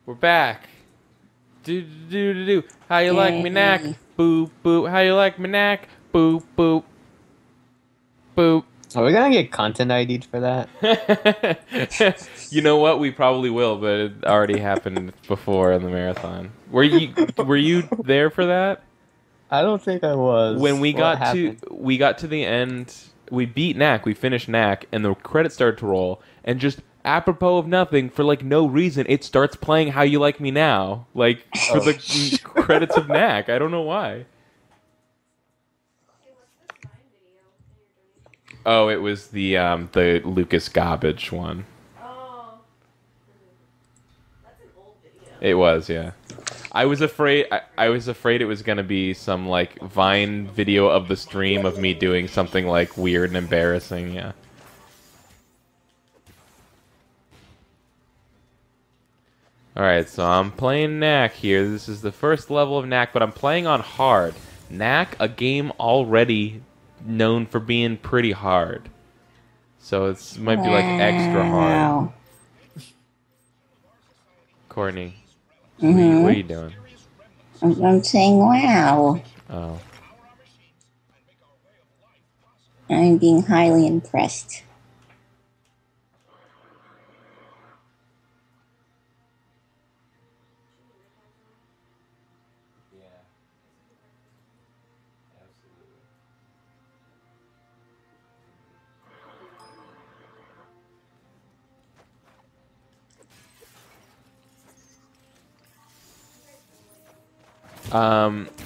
We're back. Do. How you like me, Knack? Boop, boop. How you like me, Knack? Boop, boop. Boop. Are we gonna get content ID'd for that? You know what? We probably will, but it already happened before in the marathon. Were you there for that? I don't think I was. When we What got to happened? we got to the end, we beat Knack, we finished Knack, and the credits started to roll, and just apropos of nothing, for like no reason, it starts playing How You Like Me Now, like for the credits of Knack. I don't know why. Oh, it was the Lucas Garbage one. Oh. That's an old video. It was, yeah. I was afraid. I was afraid it was gonna be some like Vine video of the stream of me doing something like weird and embarrassing. Yeah. All right, so I'm playing Knack here. This is the first level of Knack, but I'm playing on hard. Knack, a game already known for being pretty hard, so it might be like extra hard. Courtney, what are you doing? I'm saying wow. Oh. I'm being highly impressed.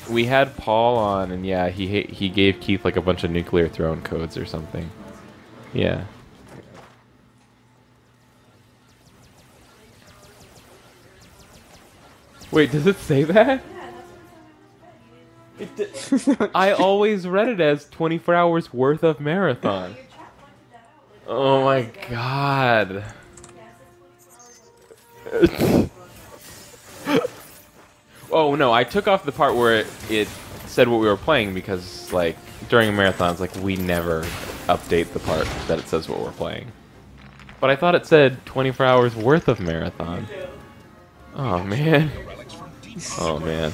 We had Paul on, and yeah, he gave Keith like a bunch of nuclear throne codes or something. Yeah. Wait, does it say that? I always read it as 24 hours worth of marathon. Oh my god. Oh no, I took off the part where it said what we were playing because, like, during marathons, like, we never update the part that it says what we're playing. But I thought it said 24 hours worth of marathon. Oh man. Oh man.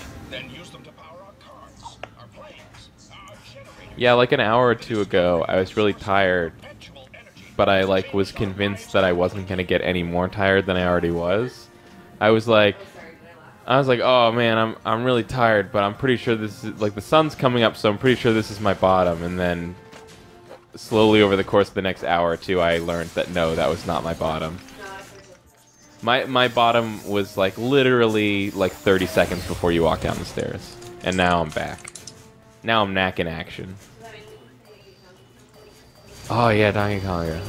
Yeah, like an hour or two ago, I was really tired, but I like was convinced that I wasn't gonna get any more tired than I already was. I was like, oh man, I'm really tired, but I'm pretty sure this is like the sun's coming up, so I'm pretty sure this is my bottom. And then slowly over the course of the next hour or two, I learned that no, that was not my bottom. My bottom was like literally like 30 seconds before you walk down the stairs, and now I'm back. Now I'm Knack in action. Oh yeah, Donkey Kong. Yeah.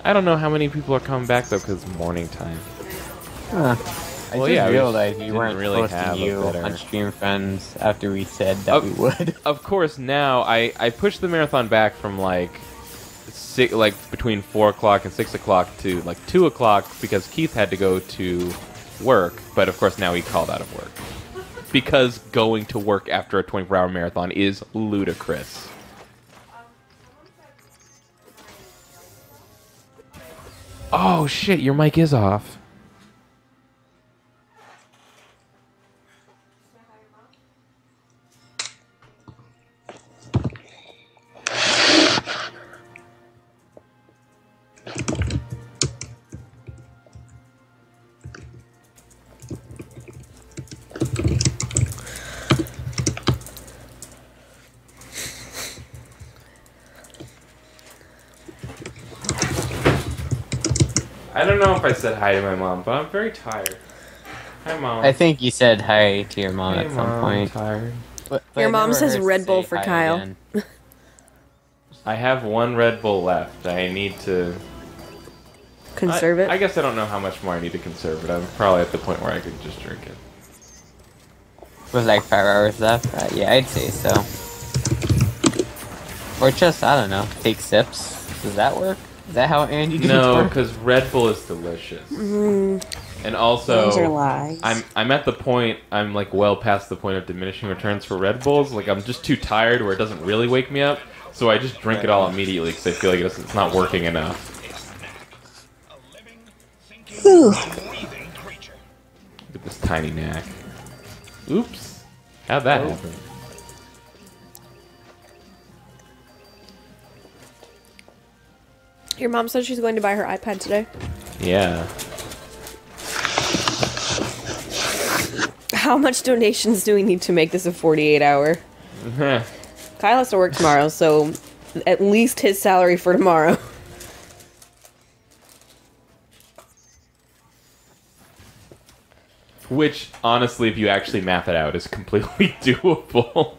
I don't know how many people are coming back though, because it's morning time. Huh. I Well, just yeah, we realized we didn't weren't really posting have a you better- on Stream Friends after we said that we would. Of course, now I pushed the marathon back from like between 4 o'clock and 6 o'clock to like 2 o'clock because Keith had to go to work. But of course, now he called out of work because going to work after a 24-hour marathon is ludicrous. Oh shit, your mic is off. I don't know if I said hi to my mom, but I'm very tired. Hi, Mom. I think you said hi to your mom Hey, at some Mom, point. I'm tired. But Your I mom never says heard Red say Bull for hi Kyle. again. I have one Red Bull left. I need to... Conserve it. I guess I don't know how much more I need to conserve it. I'm probably at the point where I could just drink it. With like 5 hours left? Yeah, I'd say so. Or just, I don't know, take sips. Does that work? Is that how Andy did No, work? because Red Bull is delicious. And also, Those are lies. I'm at the point, I'm like well past the point of diminishing returns for Red Bulls. Like I'm just too tired where it doesn't really wake me up. So I just drink it all immediately because I feel like it's not working enough. Whew. Look at this tiny Knack. Oops. How'd that happen? Your mom said she's going to buy her iPad today. Yeah. How much donations do we need to make this a 48-hour? Kyle has to work tomorrow, so at least his salary for tomorrow. Which, honestly, if you actually math it out, is completely doable.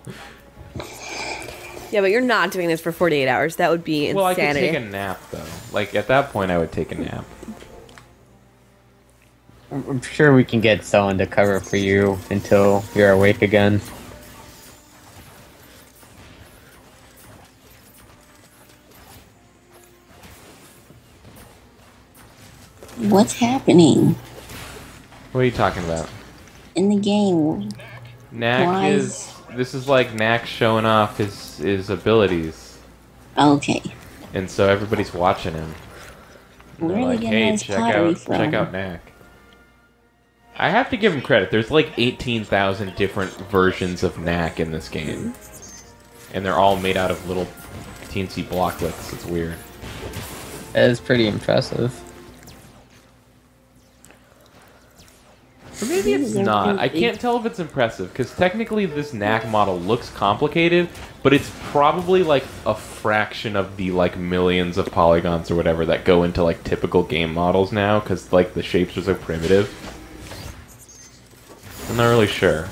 Yeah, but you're not doing this for 48 hours. That would be insanity. Well, I could take a nap, though. Like, at that point, I would take a nap. I'm sure we can get someone to cover for you until you're awake again. What's happening What are you talking about? in the game? Knack Why is... This is like Knack showing off his abilities. Okay. And so everybody's watching him. And Where they're are they like, getting hey, this pottery from? check out Knack. I have to give him credit. There's like 18,000 different versions of Knack in this game. And they're all made out of little teensy blocklets. It's weird. That is pretty impressive. Or maybe it's not. I can't tell if it's impressive, because technically this Knack model looks complicated, but it's probably like a fraction of the like millions of polygons or whatever that go into like typical game models now, because like the shapes are so primitive. I'm not really sure.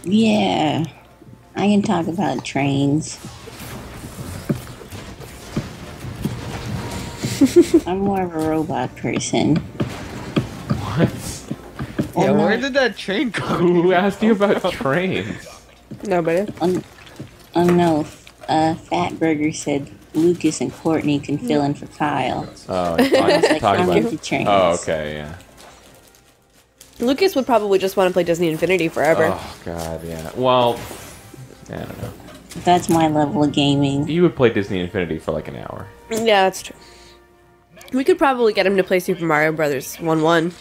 Yeah. I can talk about trains. I'm more of a robot person. What? Yeah, Oh, no. where did that train go? Who asked you about trains? Nobody. Oh no, Fat Burger said Lucas and Courtney can fill in for Kyle. Oh, I was like, talking I'm about... into trains. Oh, okay, yeah. Lucas would probably just want to play Disney Infinity forever. Oh, God, yeah. Well, I don't know. That's my level of gaming. You would play Disney Infinity for like an hour. Yeah, that's true. We could probably get him to play Super Mario Brothers 1-1.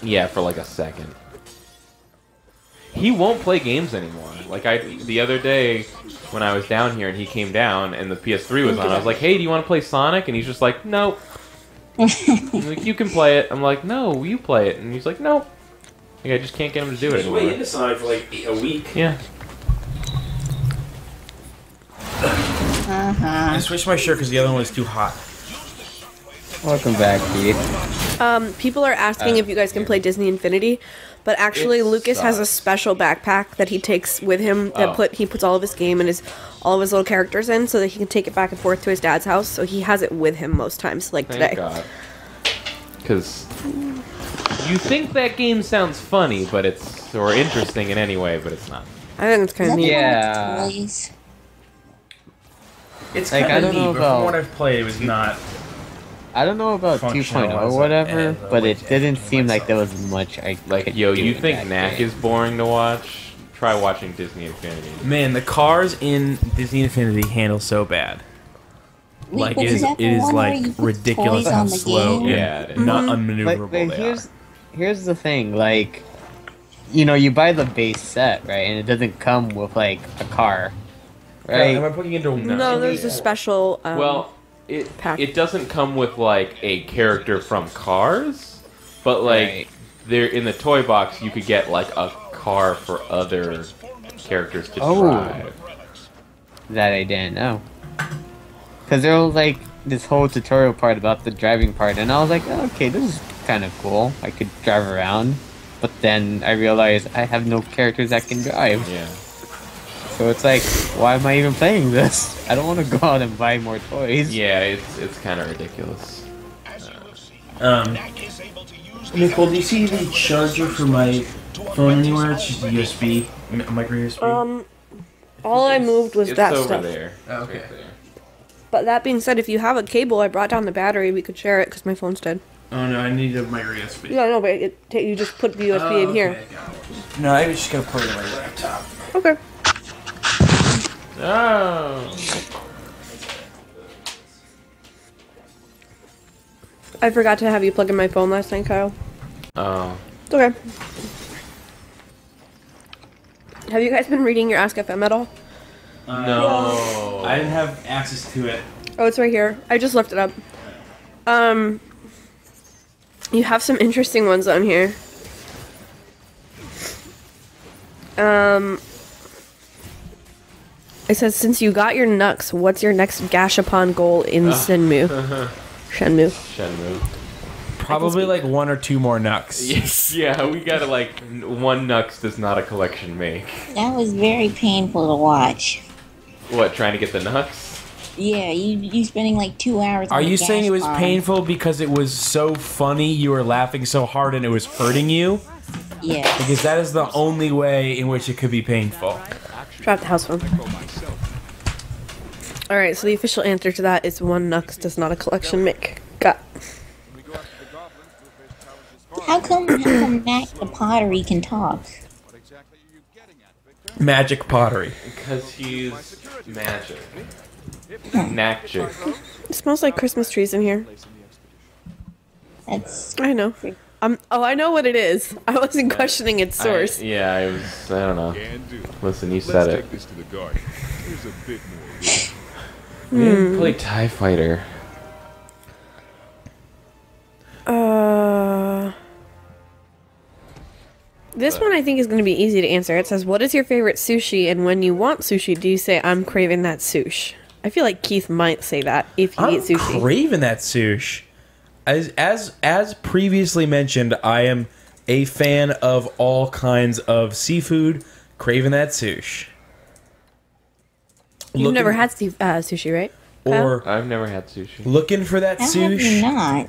Yeah, for like a second. He won't play games anymore. Like, the other day when I was down here and he came down and the PS3 was on, I was like, hey, do you want to play Sonic? And he's just like, nope. I'm like, you can play it. I'm like, no, you play it. And he's like, nope. Like, I just can't get him to do it He's way anymore. into Sonic for like a week. Yeah. I switched my shirt because the other one was too hot. Welcome back, Keith. People are asking if you guys can play Disney Infinity, but actually It Lucas has a sucks. special backpack that he takes with him that he puts all of his game and all of his little characters in so that he can take it back and forth to his dad's house. So he has it with him most times, like Thank today. God. Because you think that game sounds funny, but or interesting in any way, but it's not. I think it's kind of neat. Yeah. Toys? It's Like, kind I of don't neat, know but about- from what I've played, it was not. I don't know about Functional 2.0 as or a- whatever, as a but it widget didn't for seem like myself. there was much I Like, could yo, do you in think that Knack game. is boring to watch? Try watching Disney Infinity. Man, the cars in Disney Infinity handle so bad. Wait, Like but it is, that the it is one where like you put ridiculous toys how on the slow game? and Yeah, it is. not But, unmaneuverable they are. here's the thing, like, you know, you buy the base set, right, and it doesn't come with like a car, right? Am I putting into No, there's a special. Well, pack. it doesn't come with like a character from Cars, but like Right. there in the toy box you could get like a car for other characters to Oh. drive. That I didn't know. Because there was like this whole tutorial part about the driving part, and I was like, oh, okay, this is kind of cool. I could drive around, but then I realized I have no characters that can drive. Yeah. So it's like, why am I even playing this? I don't want to go out and buy more toys. Yeah, it's kind of ridiculous. Nicole, do you see the charger for my phone anywhere? It's just a USB, micro USB. All I moved was It's that over stuff. there. Oh, It's okay. right there. But that being said, if you have a cable, I brought down the battery. We could share it because my phone's dead. Oh no, I need a micro USB. Yeah, no, but you just put the USB in here. No, I was just gonna put it on my laptop. Okay. Oh. I forgot to have you plug in my phone last night, Kyle. Oh. It's okay. Have you guys been reading your Ask FM at all? No. I didn't have access to it. Oh, it's right here. I just looked it up. You have some interesting ones on here. It says, since you got your Nux, what's your next Gashapon goal in Shenmue? Shenmue. Probably like 1 or 2 more Nux. Yes, yeah, we gotta like, 1 Nux does not a collection make. That was very painful to watch. What, trying to get the Nux? Yeah, you spending like 2 hours. Are on you the saying it was Gashapon. painful because it was so funny, you were laughing so hard and it was hurting you? Yeah. Because that is the only way in which it could be painful. Drop the house phone. Alright, so the official answer to that is 1 Nux does not a collection make. Got. How come Knack the pottery can talk? Magic pottery. Because he's magic. Knack-chick. It smells like Christmas trees in here. That's I know. I know what it is. I wasn't questioning its source. I don't know. Listen, you said it. This to the garden. Here's a bit more. We didn't play TIE Fighter. This one I think is going to be easy to answer. It says, what is your favorite sushi? And when you want sushi, do you say, I'm craving that sushi? I feel like Keith might say that if he I'm eats sushi. craving that sushi. As previously mentioned, I am a fan of all kinds of seafood. Craving that sushi. You've never had sushi, right? Or I've never had sushi. looking for that how have you sushi. not?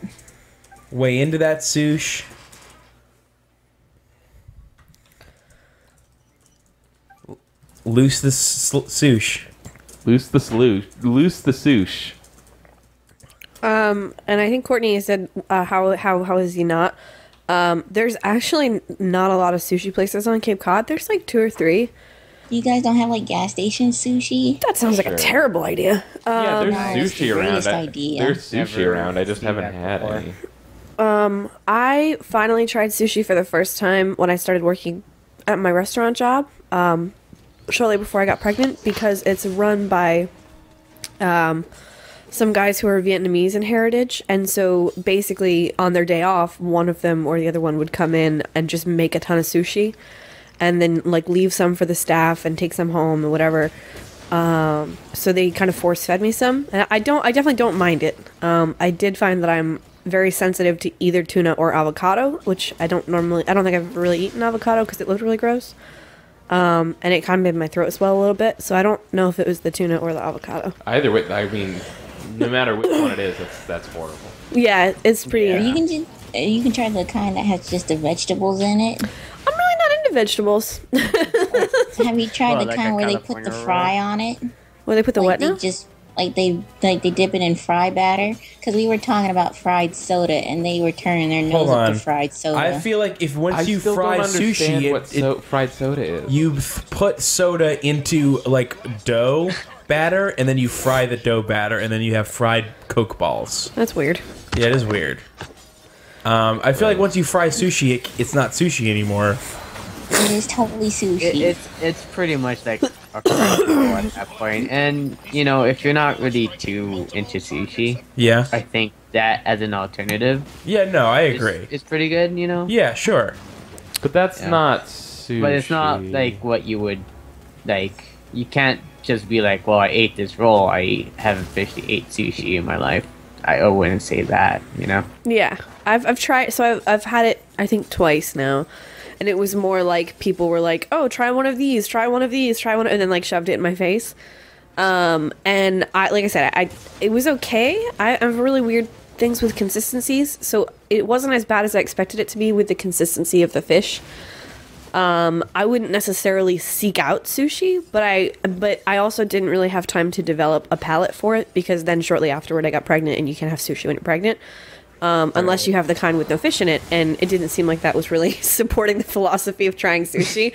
Way into that sushi. Loose the sushi. Loose the sushi. And I think Courtney said, how is he not? There's actually not a lot of sushi places on Cape Cod. There's like 2 or 3. You guys don't have like gas station sushi? That sounds like a Sure. terrible idea. Yeah, there's no, it's the sushi around. greatest idea. There's sushi Never around. I just seen haven't that had before. any. I finally tried sushi for the first time when I started working at my restaurant job, shortly before I got pregnant, because it's run by some guys who are Vietnamese in heritage, and so basically on their day off, one of them or the other one would come in and just make a ton of sushi, and then like leave some for the staff and take some home or whatever. So they kind of force fed me some, and I definitely don't mind it. I did find that I'm very sensitive to either tuna or avocado, which I don't think I've ever really eaten avocado because it looked really gross. And it kind of made my throat swell a little bit, so I don't know if it was the tuna or the avocado. Either way, I mean, no matter which one it is, that's horrible. Yeah, it's pretty. Yeah. You can try the kind that has just the vegetables in it. I'm really not into vegetables. Have you tried Well, the like kind a where they California put the roll? fry on it? Well, they put the Like what they now? just they dip it in fry batter, because we were talking about fried soda and they were turning their Hold nose up on. to fried soda. I feel like if I once you still fry don't understand sushi, what fried soda is. you put soda into like dough batter, and then you fry the dough batter, and then you have fried Coke balls. That's weird. Yeah, it is weird. I feel like once you fry sushi, it's not sushi anymore. It is totally sushi. It's pretty much like a fried roll at that point. And you know, if you're not really too into sushi, Yeah. I think that as an alternative, Yeah, no, I agree. it's pretty good. You know, Yeah, sure. But that's Yeah. not sushi. but it's not like what you would like. You can't just be like, well, I ate this roll. I haven't officially ate sushi in my life. I wouldn't say that. You know. Yeah, I've tried. So I've had it. I think twice now, and it was more like people were like, "Oh, try one of these. Try one of these. Try one," and then like shoved it in my face. And like I said, it was okay. I have really weird things with consistencies, so it wasn't as bad as I expected it to be with the consistency of the fish. I wouldn't necessarily seek out sushi, but I also didn't really have time to develop a palate for it, because then shortly afterward I got pregnant, and you can't have sushi when you're pregnant. Unless you have the kind with no fish in it, and it didn't seem like that was really supporting the philosophy of trying sushi.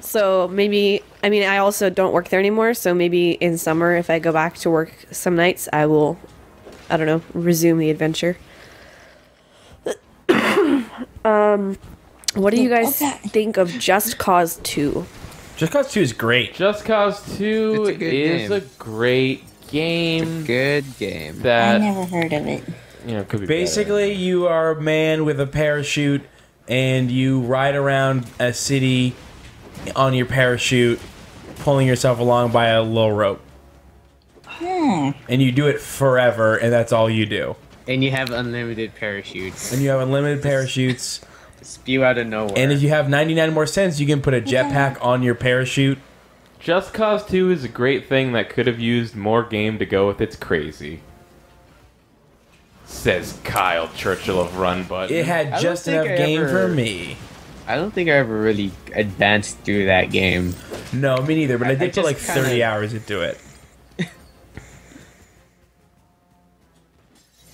So maybe, I mean, I also don't work there anymore, so maybe in summer, if I go back to work some nights, I will I don't know, resume the adventure. What do you guys think of Just Cause 2? Just Cause 2 is great. Just Cause 2 It's a good is game. a great game. Good game. I That never heard of it. could be Basically, you are a man with a parachute, and you ride around a city on your parachute, pulling yourself along by a little rope. And you do it forever, and that's all you do. And you have unlimited parachutes. And you have unlimited parachutes. Spew out of nowhere. And if you have 99 more cents, you can put a jetpack on your parachute. Just Cause 2 is a great thing that could have used more game to go with its crazy. Says Kyle Churchill of Run Button. It had don't just think enough I game ever- for me. I don't think I ever really advanced through that game. No, me neither, but I I did put just like 30 kinda- hours into it.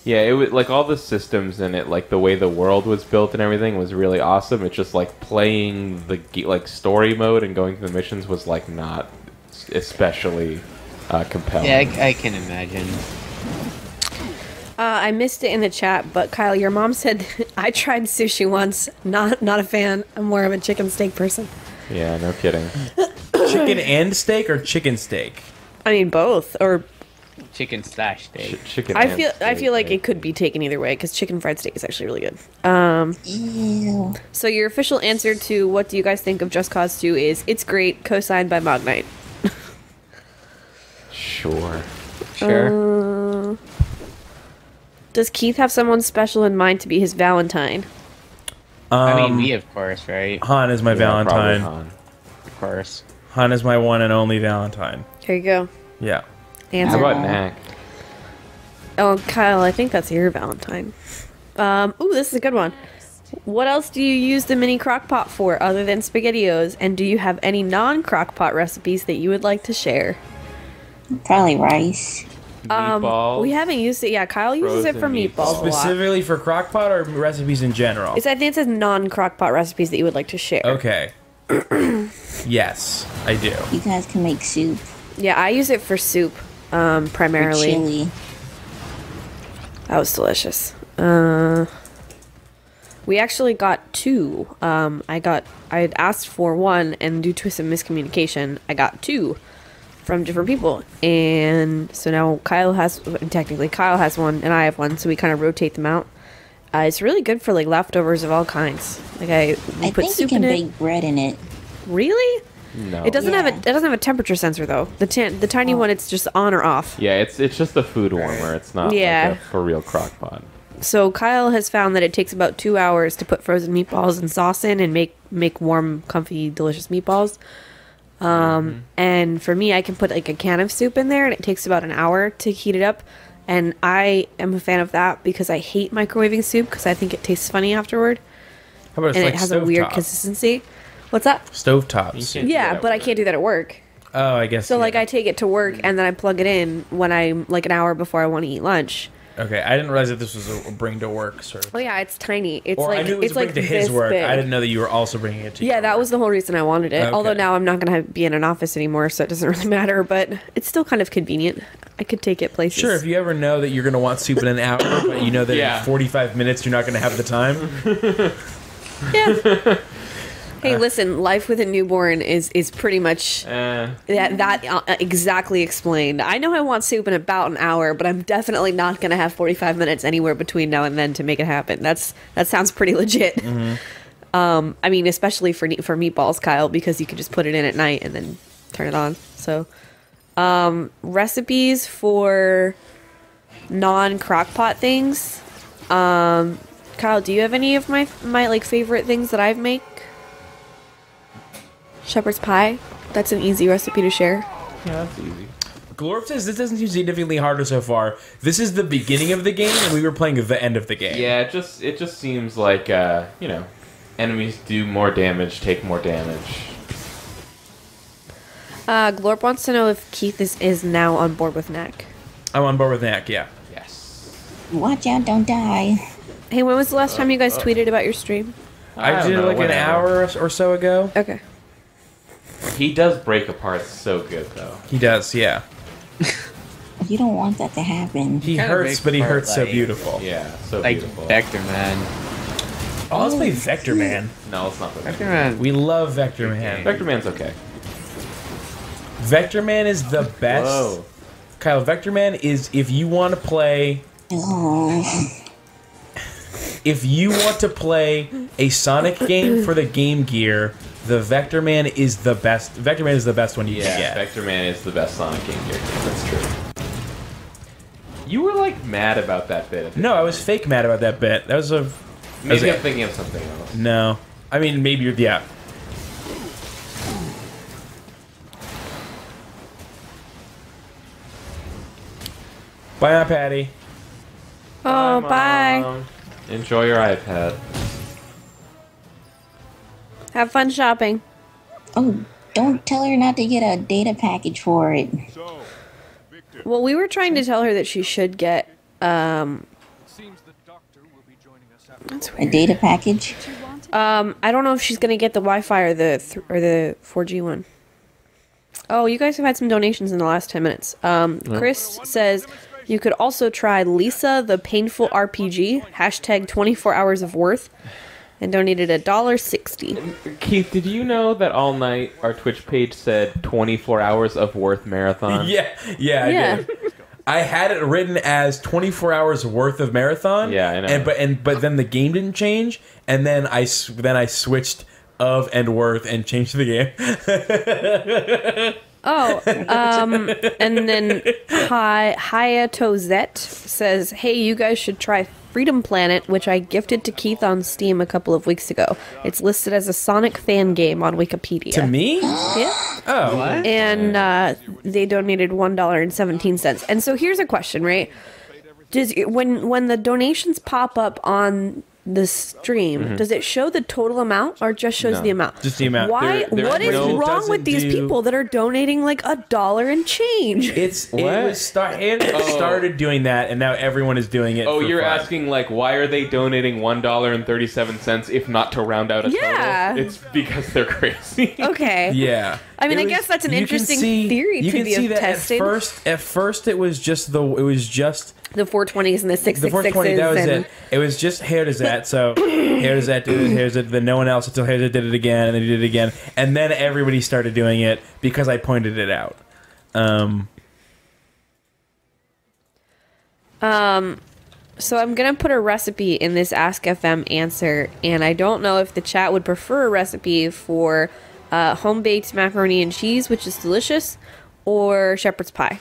Yeah, it was like all the systems in it, like the way the world was built and everything was really awesome. It's just like playing the like story mode and going through the missions was like not especially compelling. Yeah, I can imagine. I missed it in the chat, but Kyle, your mom said I tried sushi once. Not a fan. I'm more of a chicken steak person. Yeah, no kidding. Chicken and steak or chicken steak? I mean both. Or Chicken slash steak. Chicken. I and feel steak, like right? it could be taken either way because chicken fried steak is actually really good. Ew. So your official answer to what do you guys think of Just Cause 2 is it's great, co-signed by Magnite. Sure. Sure. Does Keith have someone special in mind to be his Valentine? I mean, me, of course, right? Han is my Yeah, Valentine. probably Han. Of course. Han is my one and only Valentine. Here you go. Yeah. How Answer. about Knack? Oh, Kyle, I think that's your Valentine. Ooh, this is a good one. What else do you use the mini crock pot for other than SpaghettiOs? And do you have any non-crock-pot recipes that you would like to share? Probably rice. Meatballs. We haven't used it. Yeah, Kyle uses it Frozen for meatballs a lot. Specifically for crockpot or recipes in general? I think it says non-crock-pot recipes that you would like to share. Okay. Yes, I do. You guys can make soup. Yeah, I use it for soup, primarily. Chili. That was delicious. We actually got two. I had asked for one, and due to some miscommunication, I got two from different people. And so now Kyle has one, and I have one, so we kind of rotate them out. It's really good for like leftovers of all kinds. Like I put think you soup can in bake it. bread in it. Really? No. It doesn't Yeah. have a temperature sensor though. The tiny one, it's just on or off. Yeah, it's just a food warmer. It's not Yeah. like a for real crock pot. So Kyle has found that it takes about 2 hours to put frozen meatballs and sauce in and make warm, comfy, delicious meatballs. And for me, I can put like a can of soup in there, and it takes about an hour to heat it up. And I am a fan of that because I hate microwaving soup because I think it tastes funny afterward, How about and like it has a weird stovetop? consistency. What's that? Stovetops. can't- Yeah, that but I work. can't do that at work. Oh, I guess. So like yeah. I take it to work and then I plug it in when I'm like an hour before I want to eat lunch. Okay, I didn't realize that this was a bring to work sort of. Oh yeah, it's tiny. It's Or like I knew it was it's a bring like to his this work. big. I didn't know that you were also bringing it to. Yeah, your that work. was the whole reason I wanted it. Okay. Although now I'm not going to be in an office anymore, so it doesn't really matter. But it's still kind of convenient. I could take it places. Sure, if you ever know that you're going to want soup in an hour, but you know that Yeah. in 45 minutes you're not going to have the time. Yeah. Hey, listen, life with a newborn is pretty much that exactly explained. I know I want soup in about an hour, but I'm definitely not going to have 45 minutes anywhere between now and then to make it happen. That sounds pretty legit. I mean, especially for meatballs, Kyle, because you can just put it in at night and then turn it on. So, recipes for non-crockpot things. Kyle, do you have any of my like favorite things that I've make? Shepherd's pie. That's an easy recipe to share. Yeah, that's easy. Glorp says this doesn't seem significantly harder so far. This is the beginning of the game, and we were playing the end of the game. Yeah, it just seems like enemies do more damage, take more damage. Glorp wants to know if Keith is now on board with Knack. I'm on board with Knack, yeah. Yes. Watch out, don't die. Hey, when was the last time you guys tweeted about your stream? I don't did it know, like an whenever. hour or so ago. Okay. He does break apart so good though. He does, yeah. You don't want that to happen. He Kinda hurts, makes but he part, hurts so like- beautiful. Yeah, so Like beautiful. Vector Man. Oh, let's play Vector Man. No, it's not the Vector Man. We love Vector Man. Vector Man's okay. Vector Man is the best. Whoa. Kyle, Vector Man is if you want to play. Oh, If you want to play a Sonic game for the Game Gear, the Vector Man is the best. Vector Man is the best one you Yeah, can get. Vector Man is the best Sonic game here. That's true. You were like mad about that bit. No, I was fake mad about that bit. That was a. Maybe it. I'm thinking of something else. No. I mean, maybe you're. Yeah. Bye now, Patty. Oh, bye. Mom. Enjoy your iPad. Have fun shopping. oh, don't tell her not to get a data package for it. So, Victor, Well, we were trying to tell her that she should get. Seems the doctor will be joining us after That's A weird. data package? I don't know if she's gonna get the Wi-Fi or the 4G one. Oh, you guys have had some donations in the last 10 minutes. Chris says you could also try Lisa the Painful RPG hashtag 24 hours of worth, and donated $1.60. Keith, did you know that all night our Twitch page said 24 hours of worth marathon? Yeah, I Yeah. did. I had it written as 24 hours worth of marathon. Yeah, I know. But then the game didn't change, and then I switched of and worth and changed the game. Oh, and then Hayatozet says, "Hey, you guys should try Freedom Planet, which I gifted to Keith on Steam a couple of weeks ago. It's listed as a Sonic fan game on Wikipedia." To me? Yeah. Oh, What? And they donated $1.17. And so here's a question, right? Does when the donations pop up on the stream, does it show the total amount or just shows No. the amount? Just the amount. Why? There- What is no- wrong with these doesn't do- people that are donating like $1 and change? it started doing that, and now everyone is doing it. Oh, for you're fun. asking like why are they donating $1.37 if not to round out a Yeah. total? It's because they're crazy. Okay. Yeah. I mean, It I was- guess that's an you can interesting see- theory you to can be see that tested. At first, it was just The 420s and the the 420. 666s. That was and it. It was just hair does that. So hair does that. Did it. Hair does it. Then no one else until hair did it again, and then he did it again, and then everybody started doing it because I pointed it out. So I'm gonna put a recipe in this Ask FM answer, and I don't know if the chat would prefer a recipe for home baked macaroni and cheese, which is delicious, or shepherd's pie.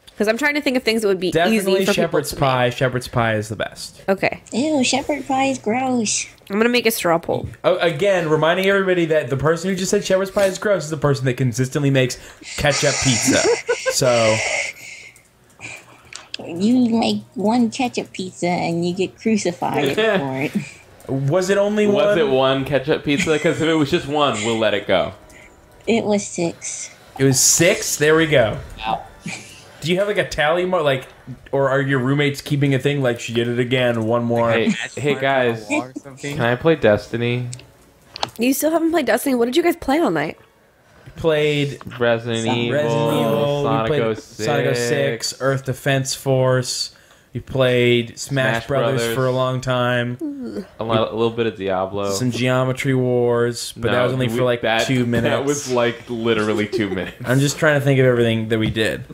Because I'm trying to think of things that would be Definitely easy for shepherd's people to pie. Shepherd's pie is the best. make. Okay, Ew, shepherd pie is gross. I'm gonna make a straw poll. Oh, again, reminding everybody that the person who just said shepherd's pie is gross is the person that consistently makes ketchup pizza. So You make one ketchup pizza and you get crucified for it. was it only one? Was it one ketchup pizza? Because if it was just one, we'll let it go. It was 6. It was 6. There we go. Wow. Do you have like a tally mark, like, or are your roommates keeping a thing like she did it again? One more. Hey guys, Or something? can I play Destiny? You still haven't played Destiny. What did you guys play all night? Played Resident Evil, Resident Evil. Sonic we played 06, Sonic 06, Earth Defense Force. We played Smash Brothers for a long time. a little bit of Diablo. Some Geometry Wars, but that was only for like 2 minutes. That was like literally 2 minutes. I'm just trying to think of everything that we did.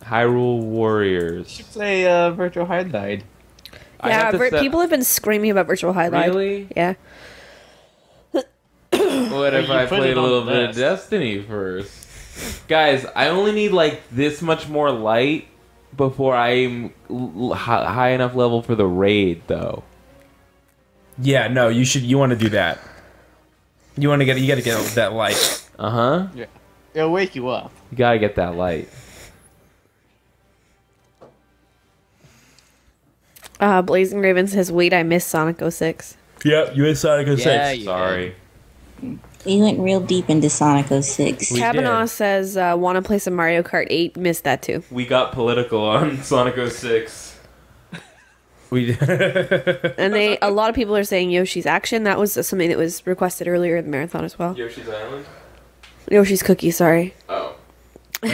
Hyrule Warriors. Play Virtual Highlight. I Yeah, have to set- people have been screaming about Virtual Highlight. Really? Yeah. What if You I put played it a on little bit of this. Destiny first? Guys, I only need like this much more light before I'm high enough level for the raid, though. Yeah, no, you should. You want to do that. You want to get. You got to get that light. Uh huh. Yeah. It'll wake you up. You gotta get that light. Blazing Raven says, "Wait, I missed Sonic 06." Yep, you and Sonic 06. Yeah, you Sorry. We went real deep into Sonic 06. We Kavanaugh did. says, "Want to play some Mario Kart 8?" Missed that too. We got political on Sonic 06. We did. And a lot of people are saying Yoshi's Action. That was something that was requested earlier in the marathon as well. Yoshi's Island? Yoshi's Cookie, sorry. Oh. No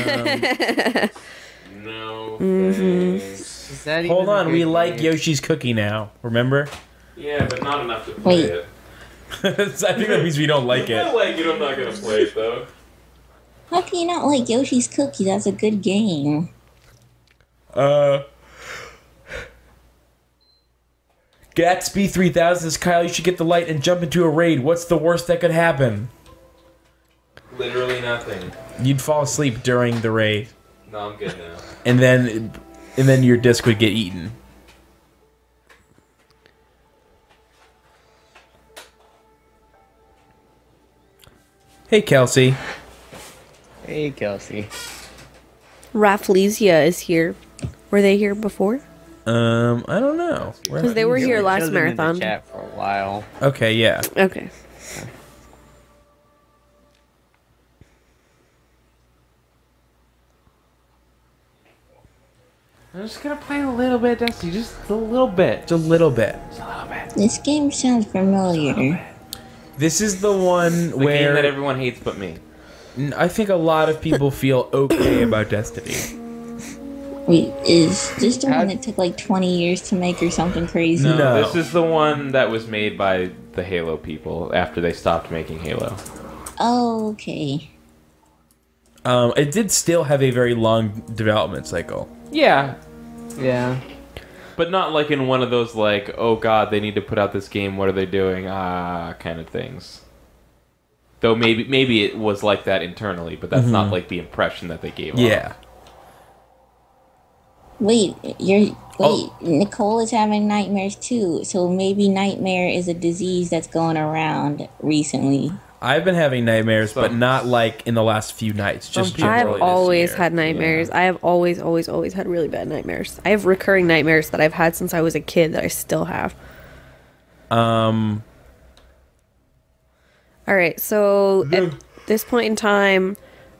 Mm-hmm. thanks. Is that Hold even a on, we good like game? Yoshi's Cookie now. Remember? Yeah, but not enough to play Wait. it. I think that means we don't like If I it. like it, I'm not gonna play it though. How can you not like Yoshi's Cookie? That's a good game. Gatsby 3000 says, Kyle, you should get the light and jump into a raid. What's the worst that could happen? Literally nothing. You'd fall asleep during the raid, No, I'm good now. and then your disc would get eaten. Hey, Kelsey. Hey, Kelsey. Rafflesia is here. Were they here before? I don't know. Because they were You here last chilling in the marathon. chat for a while. Okay, yeah. Okay. I'm just gonna play a little bit, Dusty. Just a little bit. Just a little bit. This game sounds familiar. This is the one The game that where everyone hates but me. I think a lot of people feel okay about Destiny. Wait, is this the How- one that took like 20 years to make or something crazy? No. This is the one that was made by the Halo people after they stopped making Halo. Oh, okay. It did still have a very long development cycle. Yeah, Yeah. but not like in one of those like, oh god, they need to put out this game. What are they doing? Kind of things. Though maybe it was like that internally, but that's not like the impression that they gave off. Yeah. Wait, Oh. Nicole is having nightmares too. So maybe nightmare is a disease that's going around recently. I've been having nightmares, but Some- not like in the last few nights. Just generally I've this always year. had nightmares. I have always had really bad nightmares. I have recurring nightmares that I've had since I was a kid that I still have. Um, All right, so at this point in time,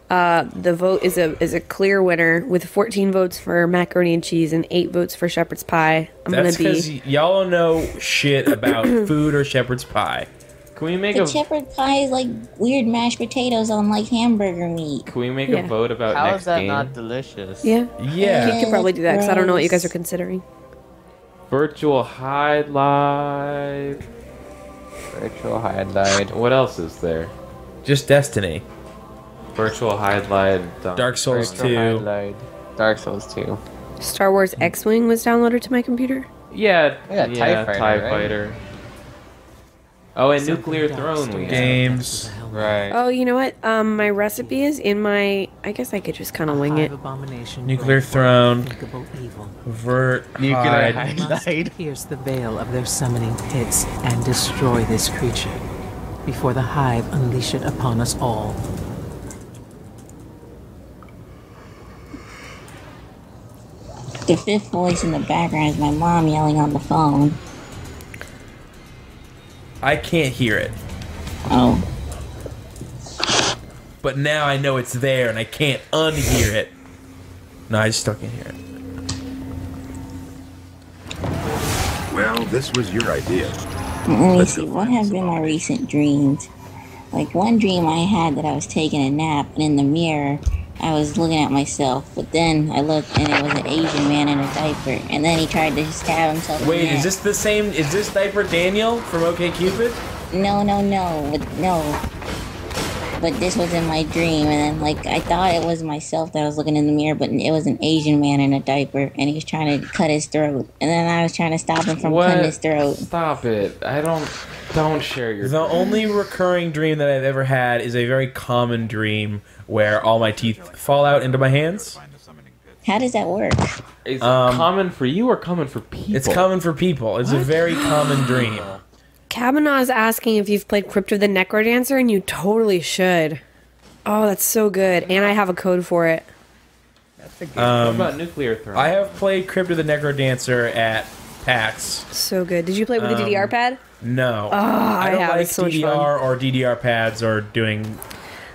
the vote is a clear winner with 14 votes for macaroni and cheese and 8 votes for shepherd's pie. I'm that's gonna because be y'all don't know shit about food or shepherd's pie. Can we make The a shepherd pie is like weird mashed potatoes on like hamburger meat. Can we make Yeah. a vote about How next is that game? not delicious? yeah. Yeah. You could probably do that because I don't know what you guys are Gross. considering. Virtual highlight. Virtual highlight. What else is there? Just Destiny. Virtual highlight. Dark Souls Virtual 2. highlight. Dark Souls 2. Star Wars X-Wing was downloaded to my computer. Yeah, Yeah, TIE Fighter, TIE right? Fighter. Oh, and Nuclear Throne we have. Games. Right. Oh, you know what? My recipe is in my. I guess I could just kind of wing it. Nuclear Throne. Evil. Vert. Nuclear Hide. hide. Must pierce the veil of their summoning pits and destroy this creature before the hive unleash it upon us all. The fifth voice in the background is my mom yelling on the phone. I can't hear it. Oh. But now I know it's there and I can't unhear it. No, I still can't hear it. Well, this was your idea. Let me see, what have been my recent dreams? Like, one dream I had that I was taking a nap, and in the mirror, I was looking at myself, but then I looked, and it was an Asian man in a diaper, and then he tried to stab himself in the Wait, neck. is this the same? Is this Diaper Daniel from OK Cupid? No, but this was in my dream, and then, like, I thought it was myself that I was looking in the mirror, but it was an Asian man in a diaper, and he was trying to cut his throat, and then I was trying to stop him from cutting his throat. Stop it. Don't share your The only recurring dream that I've ever had is a very common dream where all my teeth fall out into my hands. How does that work? Is it common for you or common for people? It's common for people. It's a very common dream. Kavanaugh's asking if you've played Crypt of the Necrodancer, and you totally should. Oh, that's so good. And I have a code for it. What about Nuclear Throne? I have played Crypt of the Necrodancer at PAX. So good. Did you play with the DDR pad? No. I don't have. like It's so much DDR or DDR pads or doing...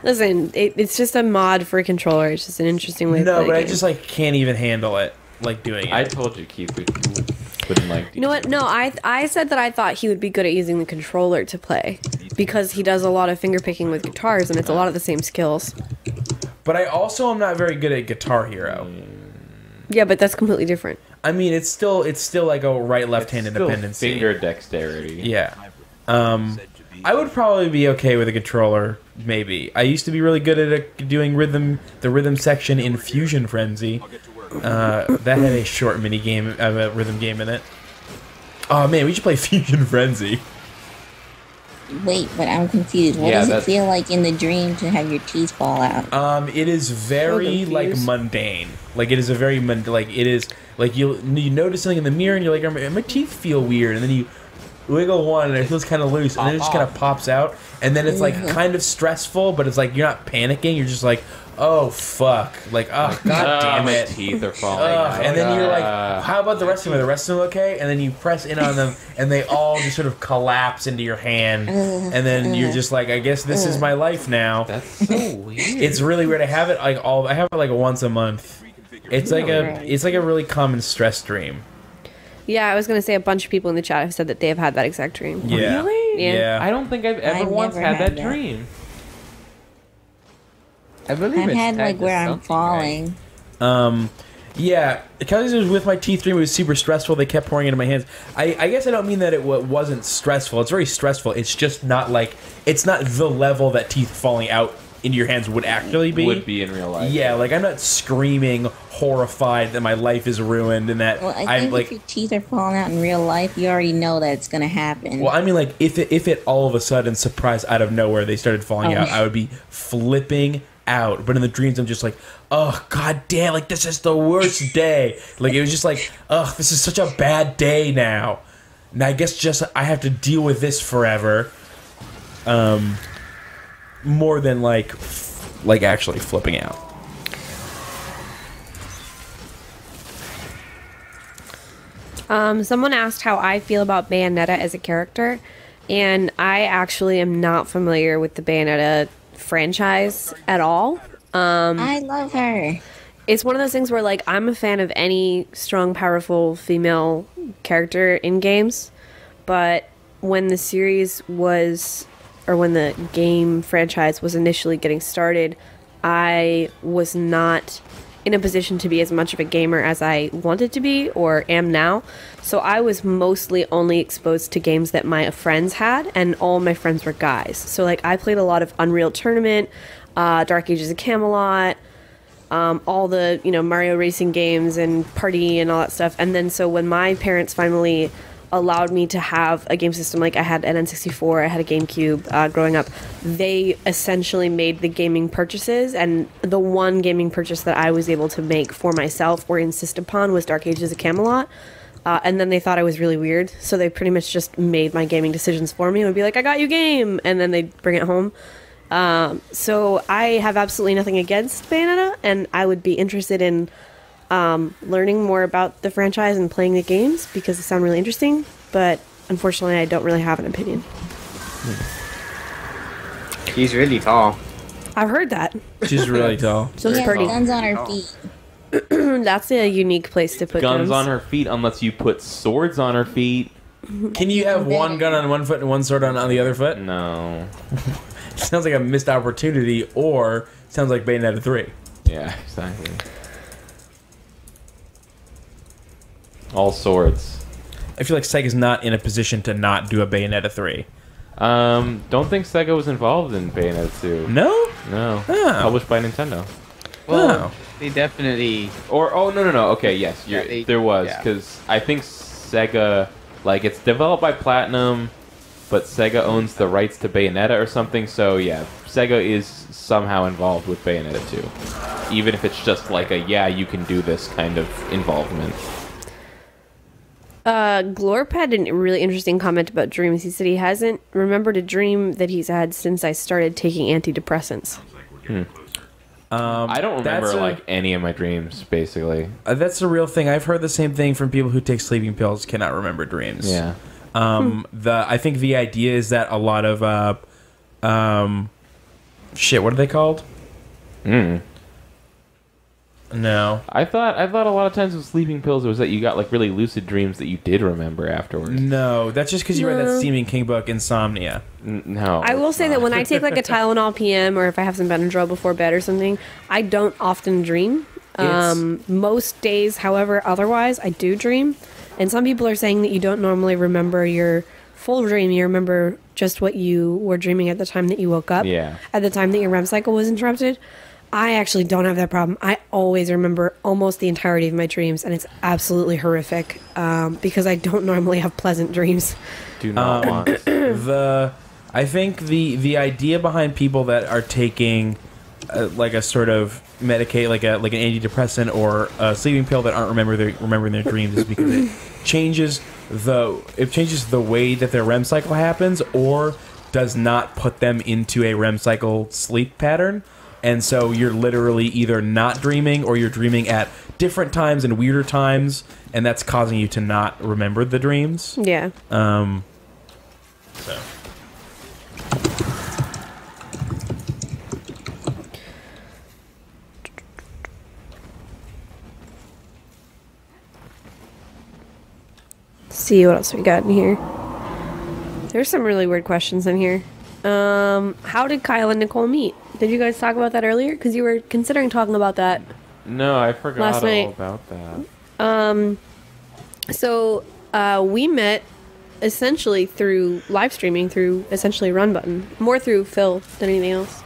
Listen, it's just a mod for a controller. It's just an interesting way to play No, the but I game. just like can't even handle it, like doing it. I told you, Keith, we wouldn't like. You know what? No, I said that I thought he would be good at using the controller to play because he does a lot of finger picking with guitars and it's a lot of the same skills. But I also am not very good at Guitar Hero. Yeah, but that's completely different. I mean, it's still like a right-left hand independency. Finger dexterity. Yeah. I would probably be okay with a controller, maybe. I used to be really good at doing the rhythm section in Fusion Frenzy. That had a short mini game, a rhythm game in it. Oh man, we should play Fusion Frenzy. Wait, but I'm confused. What does it feel like in the dream to have your teeth fall out? It is very like mundane. Like it is a very it is like you notice something in the mirror and you're like, my teeth feel weird, and then you wiggle one and it feels kind of loose, and then it just kind of pops out, and then it's like kind of stressful, but it's like you're not panicking. You're just like, oh fuck, like oh god damn it, my teeth are falling out. And then you're like, how about the rest of them? Are the rest of them okay? And then you press in on them, and they all just sort of collapse into your hand, and then you're just like, I guess this is my life now. That's so weird. It's really weird. I have it like once a month. It's like a really common stress dream. Yeah, I was going to say a bunch of people in the chat have said that they have had that exact dream. Yeah. Really? Yeah. I don't think I've ever once had that dream. I believe I've it's had tied like to where I'm something, falling. right? Yeah, because it was with my teeth dream, it was super stressful. They kept pouring into my hands. I guess I don't mean that it wasn't stressful. It's very stressful. It's just not like, it's not the level that teeth falling out into your hands would actually be. Would be in real life. Yeah, like I'm not screaming horrified that my life is ruined and that Well, I think if your teeth are falling out in real life, you already know that it's gonna happen. Well, I mean, like if it all of a sudden, surprise out of nowhere, they started falling out, I would be flipping out. But in the dreams, I'm just like, oh god damn, like this is the worst day. Like it was just like, ugh, this is such a bad day now. And I guess just I have to deal with this forever. More than like actually flipping out. Someone asked how I feel about Bayonetta as a character, and I actually am not familiar with the Bayonetta franchise at all. I love her. It's one of those things where, like, I'm a fan of any strong, powerful female character in games, but when the series was, or when the game franchise was initially getting started, I was not in a position to be as much of a gamer as I wanted to be or am now. So I was mostly only exposed to games that my friends had, and all my friends were guys. So like I played a lot of Unreal Tournament, Dark Ages of Camelot, all the, you know, Mario racing games and Party and all that stuff. And then so when my parents finally allowed me to have a game system, like I had an N64, I had a GameCube growing up, they essentially made the gaming purchases, and the one gaming purchase that I was able to make for myself or insist upon was Dark Ages of Camelot. And then they thought I was really weird, so they pretty much just made my gaming decisions for me and would be like, I got you game, and then they'd bring it home. So I have absolutely nothing against Bayonetta, and I would be interested in learning more about the franchise and playing the games because they sound really interesting, but unfortunately I don't really have an opinion. She's really tall. I've heard that. She's really tall. She looks She has pretty. guns on her feet. That's a unique place to put Guns on her feet, unless you put swords on her feet. Can you have one gun on one foot and one sword on the other foot? No. Sounds like a missed opportunity, or sounds like Bayonetta 3. Yeah, exactly. All swords. I feel like Sega's not in a position to not do a Bayonetta 3. Don't think Sega was involved in Bayonetta 2. No? No. Oh. Published by Nintendo. Well, they definitely... Or, oh, no. Okay, yes. There was, because I think Sega, like, it's developed by Platinum, but Sega owns the rights to Bayonetta or something, so yeah, Sega is somehow involved with Bayonetta 2. Even if it's just like a, yeah, you can do this kind of involvement. Glorp had a really interesting comment about dreams. He said he hasn't remembered a dream that he's had since I started taking antidepressants. I don't remember like any of my dreams, basically. That's a real thing. I've heard the same thing from people who take sleeping pills, cannot remember dreams. Yeah. I think the idea is that a lot of shit, what are they called? No. I thought a lot of times with sleeping pills was that you got like really lucid dreams that you did remember afterwards. No, that's just because you read that Stephen King book, Insomnia. No. I will say that when I take like a Tylenol PM or if I have some Benadryl before bed or something, I don't often dream. Most days, however, otherwise, I do dream. And some people are saying that you don't normally remember your full dream. You remember just what you were dreaming at the time that you woke up. Yeah. At the time that your REM cycle was interrupted. I actually don't have that problem. I always remember almost the entirety of my dreams, and it's absolutely horrific because I don't normally have pleasant dreams. Do not want. I think the idea behind people that are taking like a sort of medicate, like an antidepressant or a sleeping pill that aren't remembering their dreams is because it changes the way that their REM cycle happens, or does not put them into a REM cycle sleep pattern. And so you're literally either not dreaming or you're dreaming at different times and weirder times, and that's causing you to not remember the dreams. Yeah. So. See what else we got in here. There's some really weird questions in here. How did Kyle and Nicole meet? Did you guys talk about that earlier? Because you were considering talking about that. No, I forgot last night. all about that. So we met essentially through live streaming, through essentially Run Button. More through Phil than anything else.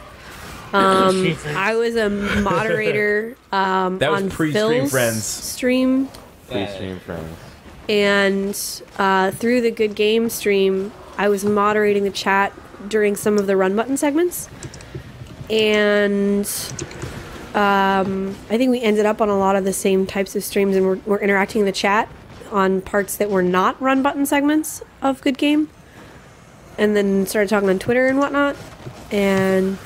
I was a moderator that was on pre-stream Phil's friends. stream. Pre-stream friends. And through the Good Game stream, I was moderating the chat during some of the Run Button segments. And I think we ended up on a lot of the same types of streams, and we're interacting in the chat on parts that were not Run Button segments of Good Game. And then started talking on Twitter and whatnot. And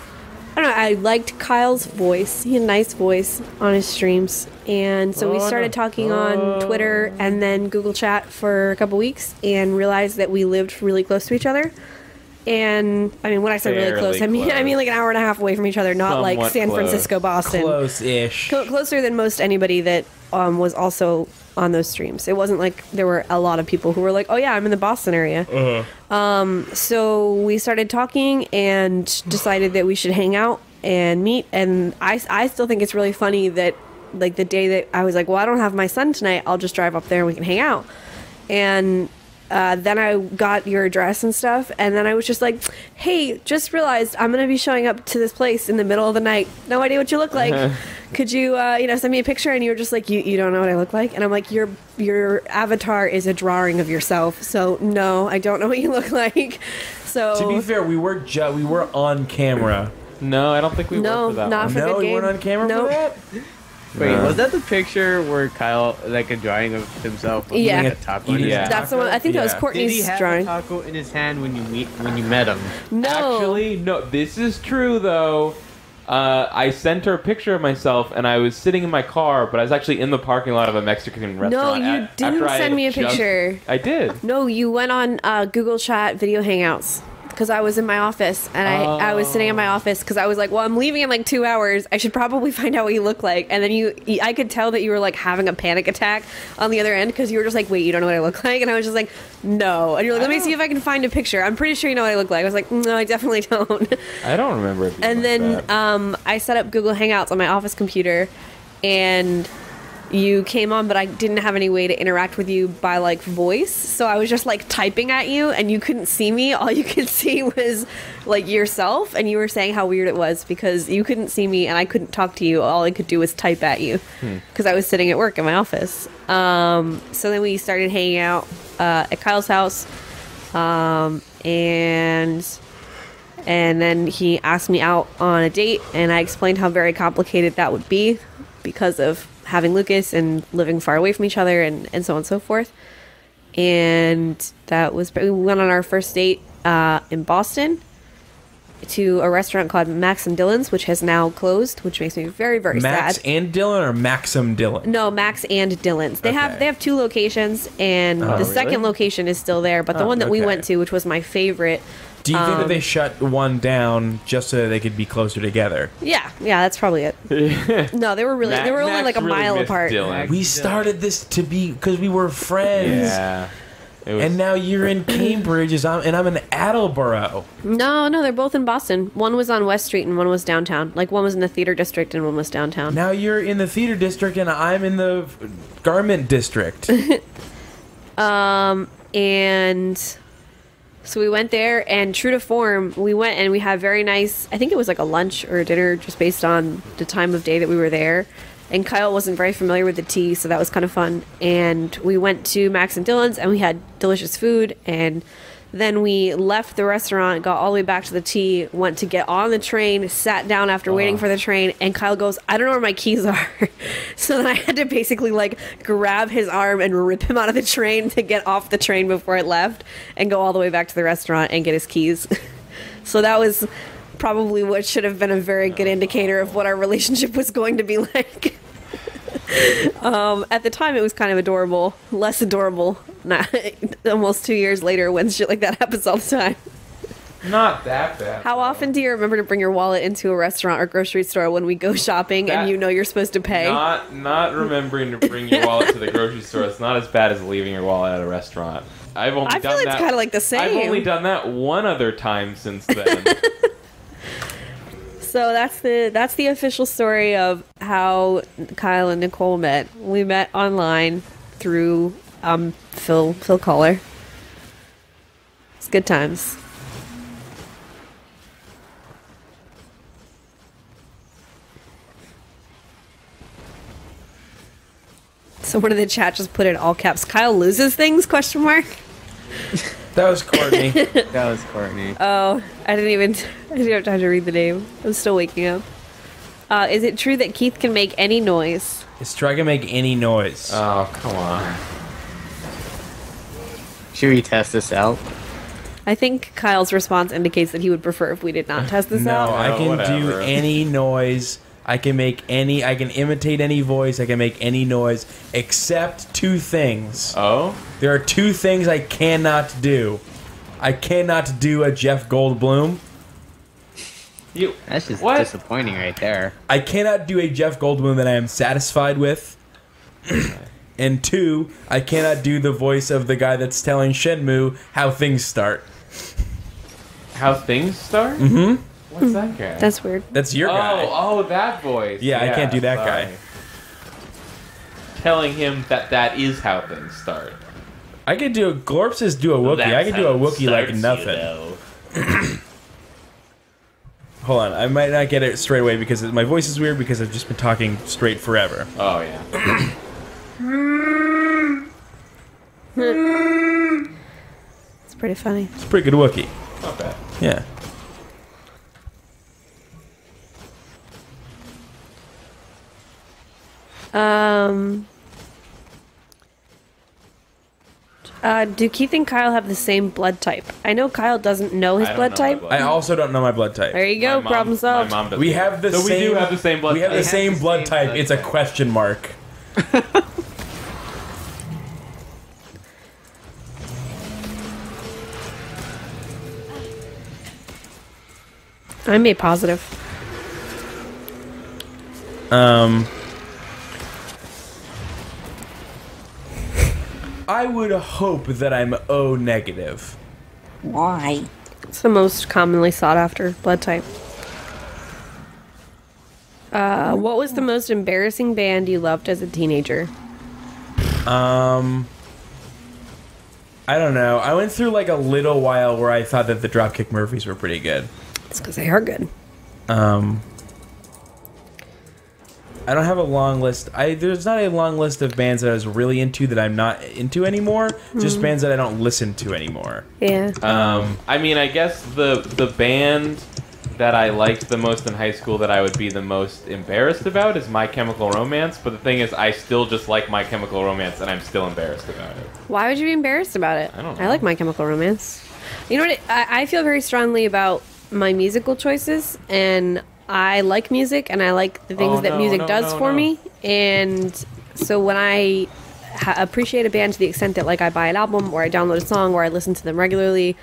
I don't know, I liked Kyle's voice. He had a nice voice on his streams. And so we started talking on Twitter and then Google Chat for a couple weeks and realized that we lived really close to each other. And I mean, when I say really close, I mean like an hour and a half away from each other, not like San Francisco, Boston. Close-ish. Closer than most anybody that was also on those streams. It wasn't like there were a lot of people who were like, oh yeah, I'm in the Boston area. So we started talking and decided that we should hang out and meet. And I still think it's really funny that like the day that I was like, well, I don't have my son tonight, I'll just drive up there and we can hang out. And then I got your address and stuff, and then I was just like, hey, just realized I'm gonna be showing up to this place in the middle of the night, no idea what you look like. Could you send me a picture? And you were just like, you don't know what I look like? And I'm like, your avatar is a drawing of yourself, so no, I don't know what you look like. So to be fair, we were on camera. No, I don't think we were for that not one. for No, Good we Game. weren't on camera for that? Wait, was that the picture where Kyle, like a drawing of himself, was Yeah. eating a taco? in his Yeah. That's the one. I think that was Yeah. Courtney's Did he have drawing. a taco in his hand when you met him? No, Actually, no. This is true though. I sent her a picture of myself, and I was sitting in my car, but I was actually in the parking lot of a Mexican restaurant. you didn't after I send had me a just- picture. I did. No, you went on Google Chat video hangouts because I was in my office and I was sitting in my office because I was like, well, I'm leaving in like 2 hours. I should probably find out what you look like. And then I could tell that you were like having a panic attack on the other end because you were just like, wait, you don't know what I look like? And I was just like, no. And you're like, let me see if I can find a picture. I'm pretty sure you know what I look like. I was like, no, I definitely don't. I don't remember it being And like then that. I set up Google Hangouts on my office computer, and you came on, but I didn't have any way to interact with you by like voice. So I was just like typing at you, and you couldn't see me. All you could see was like yourself, and you were saying how weird it was because you couldn't see me and I couldn't talk to you. All I could do was type at you because I was sitting at work in my office. So then we started hanging out at Kyle's house, and then he asked me out on a date, and I explained how very complicated that would be because of having Lucas and living far away from each other and so on and so forth. And that was, we went on our first date in Boston to a restaurant called Max and Dylan's, which has now closed, which makes me very, very Max sad. and Dylan or Maxim Dylan? No, Max and Dylan's. They have 2 locations, and the second location is still there. But the one that we okay. went to, which was my favorite, Do you think that they shut one down just so that they could be closer together? Yeah, that's probably it. No, they were only like a mile apart. We started this to be because we were friends. Yeah. And now you're in Cambridge, and I'm in Attleboro. No, they're both in Boston. One was on West Street and one was downtown. Like, one was in the theater district and one was downtown. Now you're in the theater district and I'm in the garment district. And so we went there, and true to form, we went and we had very nice, I think it was like a lunch or a dinner just based on the time of day that we were there. And Kyle wasn't very familiar with the tea, so that was kind of fun. And we went to Max and Dylan's, and we had delicious food. And then we left the restaurant, got all the way back to the tea, went to get on the train, sat down after waiting for the train, and Kyle goes, I don't know where my keys are. So then I had to basically, like, grab his arm and rip him out of the train to get off the train before it left and go all the way back to the restaurant and get his keys. So that was probably what should have been a very good indicator of what our relationship was going to be like. At the time, it was kind of adorable. Less adorable almost 2 years later when shit like that happens all the time. Not that bad. How often do you remember to bring your wallet into a restaurant or grocery store when we go shopping and you know you're supposed to pay? Not remembering to bring your wallet to the grocery store. It's not as bad as leaving your wallet at a restaurant. I feel it's kind of like the same. I've only done that one other time since then. So that's the official story of how Kyle and Nicole met. We met online through Phil Collar. It's good times. Someone in the chat just put in all caps, Kyle loses things, question mark? That was Courtney. That was Courtney. Oh, I didn't have time to read the name. I'm still waking up. Is it true that Keith can make any noise? Is Try can make any noise? Oh, come on. Should we test this out? I think Kyle's response indicates that he would prefer if we did not test this out. No, I can do any noise. I can imitate any voice. I can make any noise except two things. Oh? There are two things I cannot do. I cannot do a Jeff Goldblum. That's just what? disappointing right there. I cannot do a Jeff Goldblum that I am satisfied with. And two, I cannot do the voice of the guy that's telling Shenmue how things start. How things start? Mm-hmm. What's that guy? That's weird. That's your guy. Oh, that voice. Yeah, I can't do that sorry. guy. Telling him that is how things start. I could do Glorp says do a Wookiee. I could do a Wookiee like nothing. Hold on, I might not get it straight away because my voice is weird because I've just been talking straight forever. Oh yeah. It's pretty funny. It's a pretty good Wookiee. Not bad. Yeah. Do Keith and Kyle have the same blood type? I know Kyle doesn't know his blood type. I also don't know my blood type. There you go, problem solved. My mom doesn't. We have the so same. we do have the same blood. We have type. the same blood type. It's a question mark. I'm A positive. I would hope that I'm O negative. Why? It's the most commonly sought after blood type. What was the most embarrassing band you loved as a teenager? I don't know. I went through like a little while where I thought that the Dropkick Murphys were pretty good. It's because they are good. I don't have a long list. There's not a long list of bands that I was really into that I'm not into anymore. Just bands that I don't listen to anymore. Yeah. I mean, I guess the band that I liked the most in high school that I would be the most embarrassed about is My Chemical Romance. But the thing is, I still just like My Chemical Romance, and I'm still embarrassed about it. Why would you be embarrassed about it? I don't know. I like My Chemical Romance. You know what? I feel very strongly about my musical choices, and I like music, and I like the things that music does for me. And so when I appreciate a band to the extent that like I buy an album or I download a song or I listen to them regularly,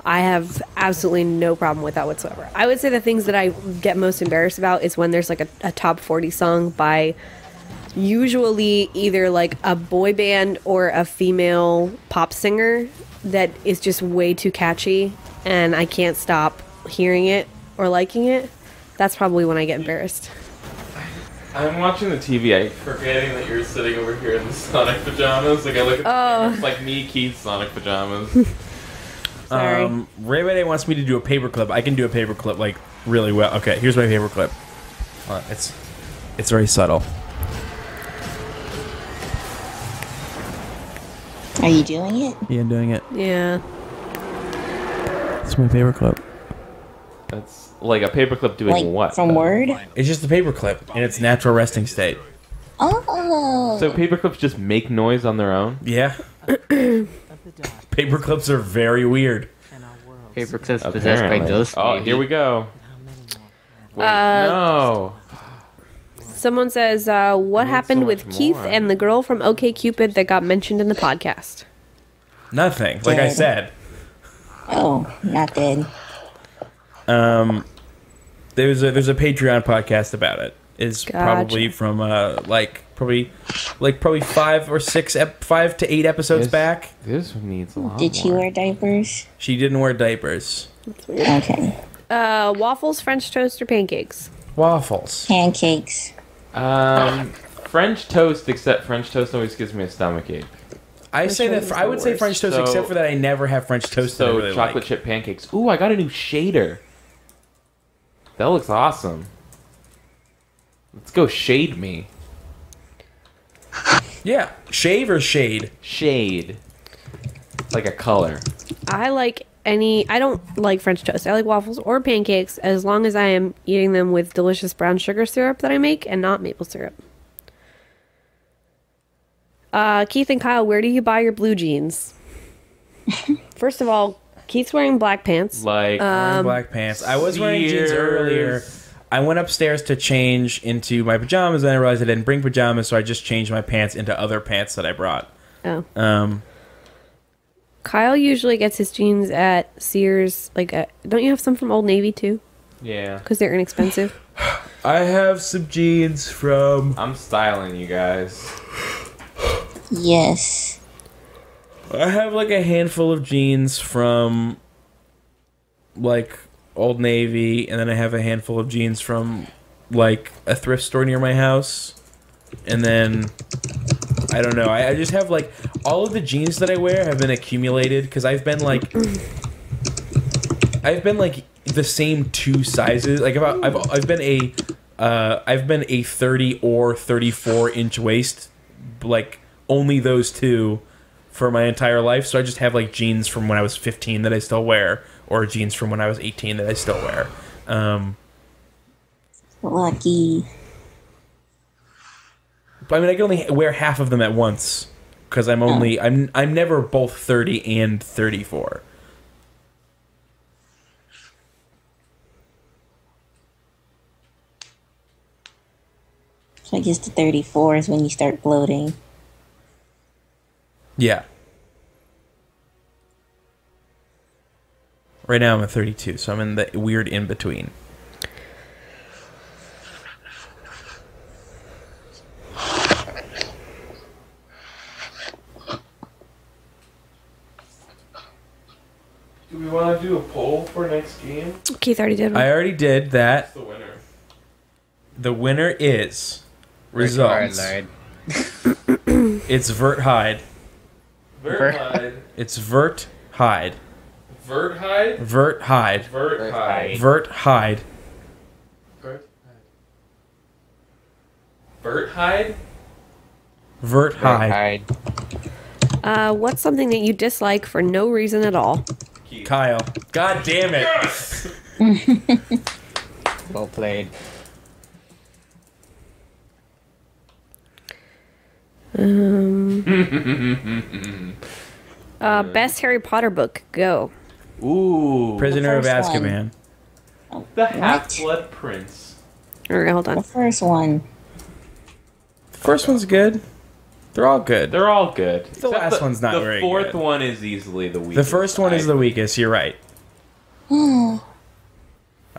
I have absolutely no problem with that whatsoever. I would say the things that I get most embarrassed about is when there's like a top 40 song by usually either like a boy band or a female pop singer that is just way too catchy and I can't stop hearing it or liking it. That's probably when I get embarrassed. I'm watching the TV. I'm forgetting that you're sitting over here in the Sonic pajamas. Like I look at the camera, it's like me, Keith's Sonic pajamas. Sorry. Ray wants me to do a paperclip. I can do a paperclip like really well. Okay, here's my paperclip. It's very subtle. Are you doing it? Yeah, I'm doing it. Yeah. It's my paperclip. That's like a paperclip doing Like what? from Word? It's just a paperclip in its natural resting state. Oh. So paperclips just make noise on their own? Yeah. Paperclips are very weird. Paperclips possessed by Apparently. ghosts. Oh, maybe. here we go. Wait, no. Someone says, what need happened so with much Keith more. and the girl from OkCupid that got mentioned in the podcast? Nothing. Like I Dead. said. Oh, not dead. There's a Patreon podcast about it. It's Gotcha. probably from probably 5 to 8 episodes back. This needs a lot Did she more. wear diapers? She didn't wear diapers. Okay. Waffles, French toast, or pancakes? Waffles. Pancakes. French toast, except French toast always gives me a stomachache. I say toast that is I the would say worst. French toast, So- except for that I never have French toast. that I So really chocolate like. chip pancakes. Ooh, I got a new shader. That looks awesome. Let's go shade me. Yeah, shave or shade. Shade. Like a color. I don't like French toast. I like waffles or pancakes as long as I am eating them with delicious brown sugar syrup that I make and not maple syrup. Keith and Kyle, where do you buy your blue jeans? First of all, Keith's wearing black pants. Like Wearing black pants. I was wearing jeans earlier. I went upstairs to change into my pajamas, and I realized I didn't bring pajamas, so I just changed my pants into other pants that I brought. Oh. Kyle usually gets his jeans at Sears. Don't you have some from Old Navy too? yeah. Because they're inexpensive. I have some jeans from. I'm styling you guys. Yes. I have like a handful of jeans from like Old Navy, and then I have a handful of jeans from like a thrift store near my house, and then I don't know. I just have like all of the jeans that I wear have been accumulated because I've been like the same two sizes. Like I've been a 30 or 34 inch waist, like only those two for my entire life. So I just have like jeans from when I was 15 that I still wear, or jeans from when I was 18 that I still wear. Lucky. But I mean, I can only wear half of them at once because I'm never both 30 and 34. So I guess the 34 is when you start bloating. Yeah. Right now I'm at 32, so I'm in the weird in between. Do we want to do a poll for next game? Keith already did one. I already did that. The winner. The winner is results. It's Vert Hyde. Vert Hyde. It's Vert Hyde. Vert Hyde? Vert Hyde. Vert Hyde. Vert Hyde. Vert Hyde? Vert Hyde. What's something that you dislike for no reason at all? Kyle. God damn it. Well played. Best Harry Potter book. Go. Ooh. Prisoner of The first one. Azkaban. The Half-Blood Prince. All right, hold The on. first one. The first one's good. They're all good. They're all good. The last one's not very The fourth good. one is easily the weakest. The first one is the weakest, you're right. I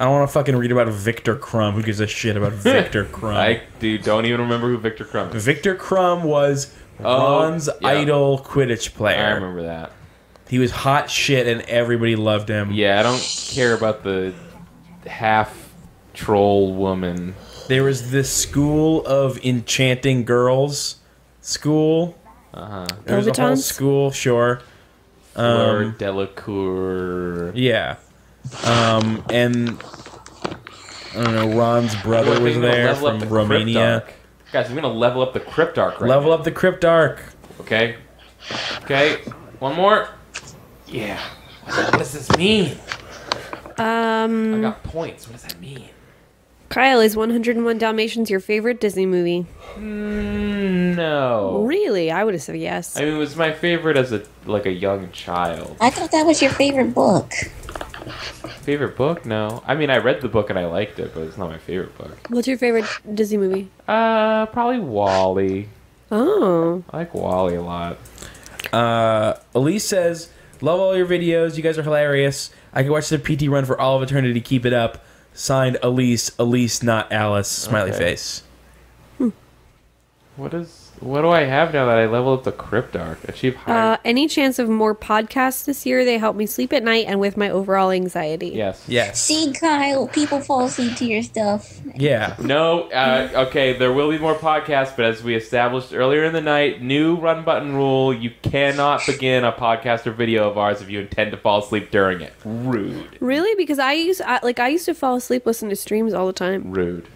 don't want to fucking read about Victor Crumb. Who gives a shit about Victor Crumb? Dude, don't even remember who Victor Crumb is. Victor Crumb was Ron's idol Quidditch player. I remember that. He was hot shit and everybody loved him. Yeah, I don't care about the half troll woman. There was this school of enchanting girls school. There was a whole school, sure. Lord Delacour. Yeah. And I don't know, Ron's brother was there from Romania. Guys, we're gonna level up the Cryptarch right Level now. up the Cryptarch. Okay. Okay. One more. Yeah. What does this mean? I got points. What does that mean? Kyle, is 101 Dalmatians your favorite Disney movie? No. Really? I would have said yes. I mean, it was my favorite as a young child. I thought that was your favorite book. Favorite book? No. I mean, I read the book and I liked it, but it's not my favorite book. What's your favorite Disney movie? Probably Wall-E. Oh. I like Wall-E a lot. Elise says, love all your videos. You guys are hilarious. I can watch the PT run for all of eternity. Keep it up. Signed, Elise. Elise, not Alice. Smiley face. What do I have now that I leveled up the Cryptarch? Achieve higher. Any chance of more podcasts this year? They help me sleep at night and with my overall anxiety. Yes. Yes. See, Kyle, people fall asleep to your stuff. Yeah. No, okay, there will be more podcasts, but as we established earlier in the night, new run button rule, you cannot begin a podcast or video of ours if you intend to fall asleep during it. Rude. Really? Because I used to fall asleep listening to streams all the time. Rude.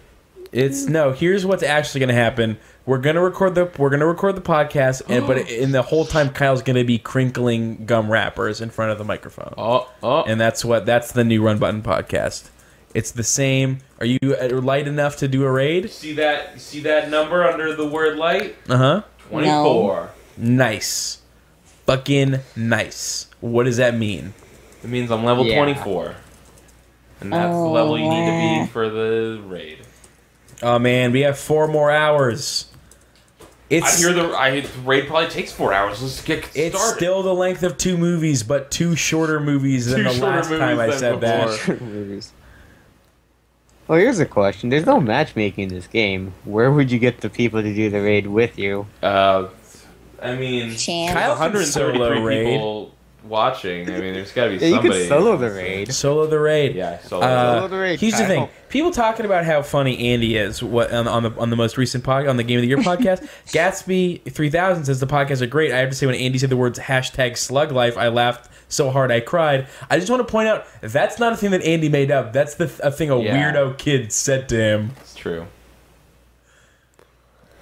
Here's what's actually going to happen. We're gonna record the podcast, but in the whole time, Kyle's gonna be crinkling gum wrappers in front of the microphone. And that's the new Run Button podcast. It's the same. Are you light enough to do a raid? See that number under the word light? 24. No. Nice, fucking nice. What does that mean? It means I'm level 24, and that's the level you need to be for the raid. Oh man, we have 4 more hours. I hear the raid probably takes 4 hours. Let's get started. It's still the length of 2 movies, but 2 shorter movies than the last time I said that. Movies. Well, here's a question. There's no matchmaking in this game. Where would you get the people to do the raid with you? I mean, Kyle 133 people watching. I mean, there's got to be somebody. You could solo the raid. Solo the raid. Yeah, solo the raid. Here's the thing: people talking about how funny Andy is. On the most recent on the Game of the Year podcast, Gatsby 3000 says the podcasts are great. I have to say, when Andy said the words #Slug Life, I laughed so hard I cried. I just want to point out that's not a thing that Andy made up. That's a thing a weirdo kid said to him. It's true.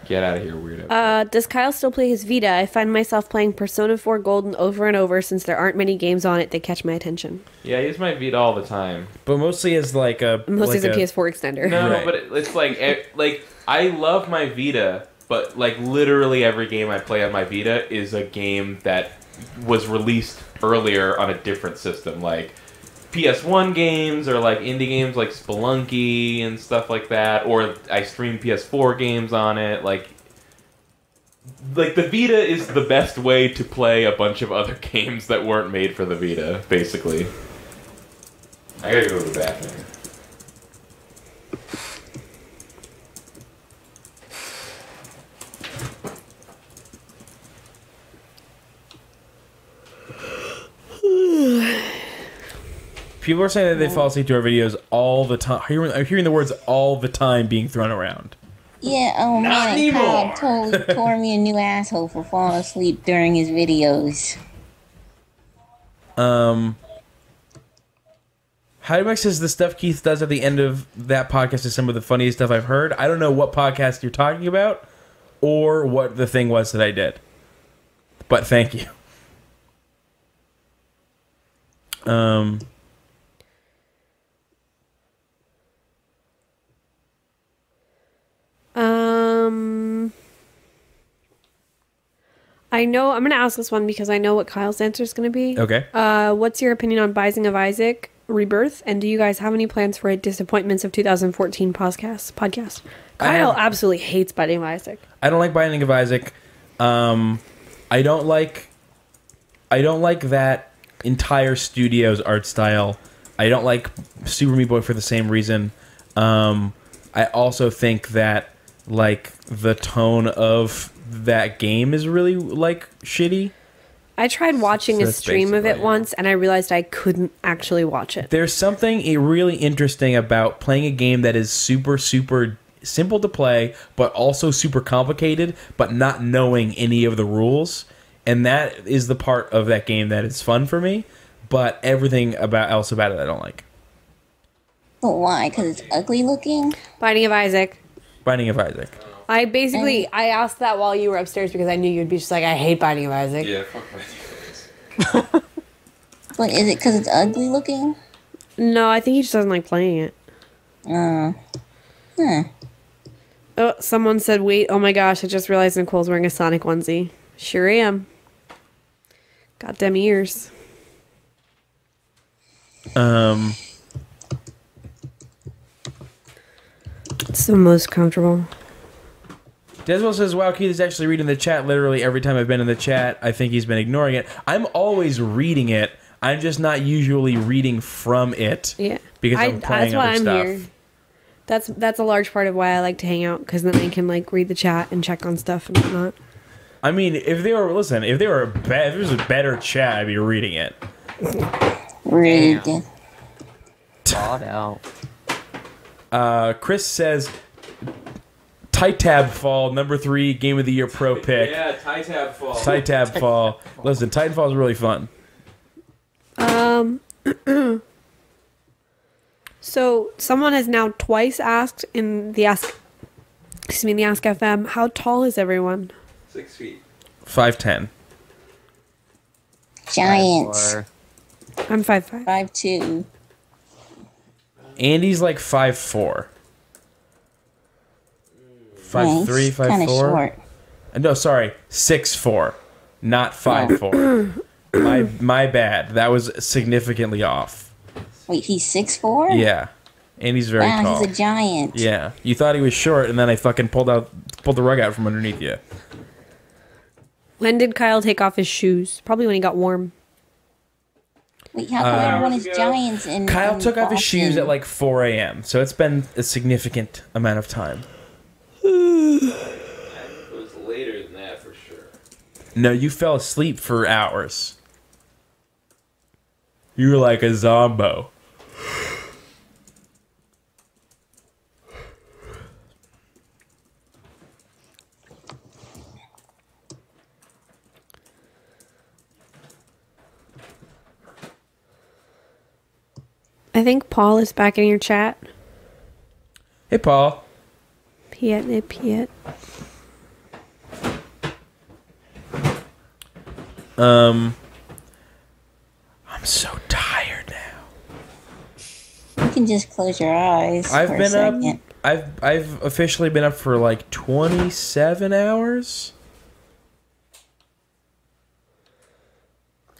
Get out of here, weirdo. Does Kyle still play his Vita? I find myself playing Persona 4 Golden over and over since there aren't many games on it that catch my attention. Yeah, I use my Vita all the time. But mostly as like a... Mostly as a PS4 extender. No, Right. but it's like I love my Vita, but like literally every game I play on my Vita is a game that was released earlier on a different system. Like PS1 games or like indie games like Spelunky and stuff like that, or I stream PS4 games on it. Like the Vita is the best way to play a bunch of other games that weren't made for the Vita, basically. I gotta go to the bathroom. People are saying that they fall asleep to our videos all the time. I'm hearing the words "all the time" being thrown around. Yeah, oh man, Kyle totally tore me a new asshole for falling asleep during his videos. Heidemark says the stuff Keith does at the end of that podcast is some of the funniest stuff I've heard. I don't know what podcast you're talking about or what the thing was that I did. But thank you. I know I'm gonna ask this one because I know what Kyle's answer is gonna be. Okay. What's your opinion on Binding of Isaac Rebirth? And do you guys have any plans for a Disappointments of 2014 podcast? Kyle absolutely hates Binding of Isaac. I don't like Binding of Isaac. I don't like that entire studio's art style. I don't like Super Meat Boy for the same reason. I also think that like the tone of that game is really like shitty. I tried watching a that's stream of it basically it. once, and I realized I couldn't actually watch it. There's something really interesting about playing a game that is super, super simple to play, but also super complicated, but not knowing any of the rules. And that is the part of that game that is fun for me. But everything else about it I don't like. But why? Because it's ugly looking? Binding of Isaac. Binding of Isaac. I asked that while you were upstairs because I knew you'd be just like, I hate Binding of Isaac. Yeah, fuck Binding of Isaac. But is it because it's ugly looking? No, I think he just doesn't like playing it. Oh, someone said, wait, oh my gosh, I just realized Nicole's wearing a Sonic onesie. Sure am. Goddamn ears. It's the most comfortable. Deswell says, wow, Keith is actually reading the chat literally every time I've been in the chat. I think he's been ignoring it. I'm always reading it. I'm just not usually reading from it. Yeah. Because I'm playing that's why other I'm stuff. here. That's a large part of why I like to hang out, because then I can like read the chat and check on stuff and whatnot. I mean, if there was a better chat, I'd be reading it. Read. Thought out. Chris says, Titanfall, number 3 Game of the Year Pro pick. Yeah, Titanfall. Titanfall. Listen, Titanfall is really fun. So someone has now twice asked in the Ask FM, how tall is everyone? 6 feet. 5'10". Giants. I'm 5'5". 5'2". Andy's like 5'4". 5'3", Nice. Kind of 5'4". short. No, sorry, 6'4", not 5'4". My bad. That was significantly off. Wait, he's 6'4"? Yeah, Andy's very wow, tall. he's a giant. Yeah, you thought he was short, and then I fucking pulled the rug out from underneath you. When did Kyle take off his shoes? Probably when he got warm. Wait, how come everyone is giants in Kyle in took off his shoes Boston? at like 4 a.m., so it's been a significant amount of time. It was later than that for sure. No, you fell asleep for hours. You were like a zombo. I think Paul is back in your chat. Hey, Paul. Piet. I'm so tired now. You can just close your eyes I've for a been second. up. I've officially been up for like 27 hours.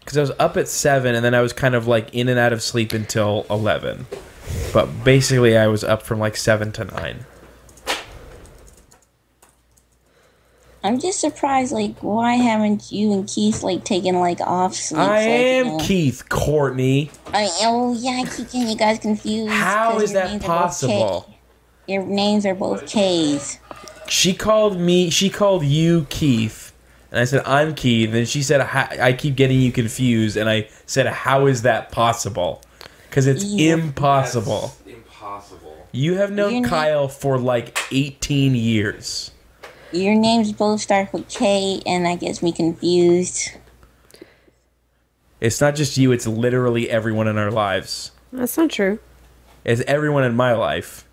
Because I was up at 7, and then I was kind of like in and out of sleep until 11. But basically, I was up from like 7 to 9. I'm just surprised, like, why haven't you and Keith, like, taken, like, off sleep? I so, am you know? Keith, Courtney. Oh, yeah, I keep getting you guys confused. How 'cause is your that names are both possible? K. Your names are both K's. She called you Keith. And I said, I'm Keith. And then she said, I keep getting you confused. And I said, how is that possible? Because it's impossible. That's impossible. You have known Kyle for like 18 years. Your names both start with K, and that gets me confused. It's not just you, it's literally everyone in our lives. That's not true. It's everyone in my life.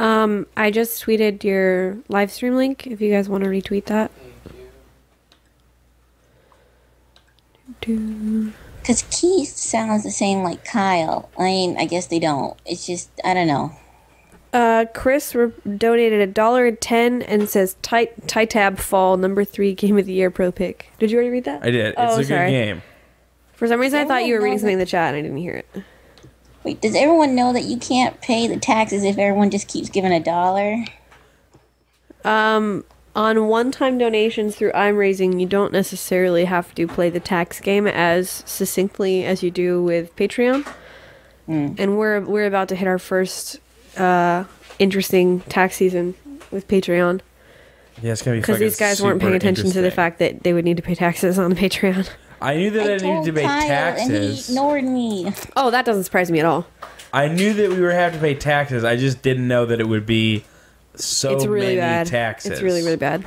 I just tweeted your live stream link if you guys want to retweet that. Because Keith sounds the same like Kyle. I mean, I guess they don't. It's just, I don't know. Chris donated $1.10 and says Titab Fall number 3 Game of the Year Pro Pick. Did you already read that? I did. It's a good game. For some reason, I thought you were reading something in the chat and I didn't hear it. Wait, does everyone know that you can't pay the taxes if everyone just keeps giving $1? On one-time donations through I'm Raising, you don't necessarily have to play the tax game as succinctly as you do with Patreon. And we're about to hit our first interesting tax season with Patreon. Yeah, it's gonna be because these guys weren't paying attention to the fact that they would need to pay taxes on Patreon. I knew that I needed to pay taxes. And he ignored me. Oh, that doesn't surprise me at all. I knew that we were have to pay taxes. I just didn't know that it would be so It's really many bad. taxes. It's really, really bad.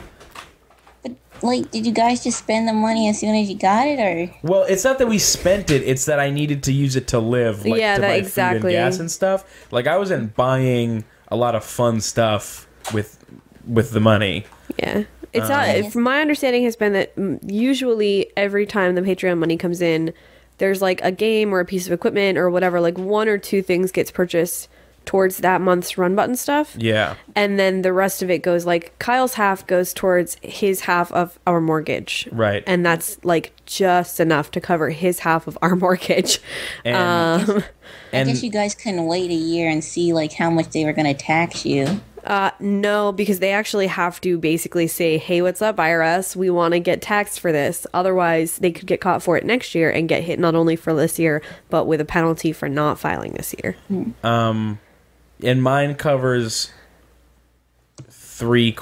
But, like, did you guys just spend the money as soon as you got it, or? Well, it's not that we spent it. It's that I needed to use it to live, like Yeah, to that buy exactly. food and gas and stuff. Like, I wasn't buying a lot of fun stuff with the money. Yeah. It's not, from my understanding has been that usually every time the Patreon money comes in, there's like a game or a piece of equipment or whatever, like 1 or 2 things gets purchased towards that month's run button stuff. Yeah. And then the rest of it goes, like, Kyle's half goes towards his half of our mortgage. Right. And that's like just enough to cover his half of our mortgage. And, I guess you guys couldn't wait a year and see like how much they were going to tax you. No, because they actually have to basically say, hey, what's up, IRS? We want to get taxed for this. Otherwise, they could get caught for it next year and get hit not only for this year, but with a penalty for not filing this year. And mine covers 3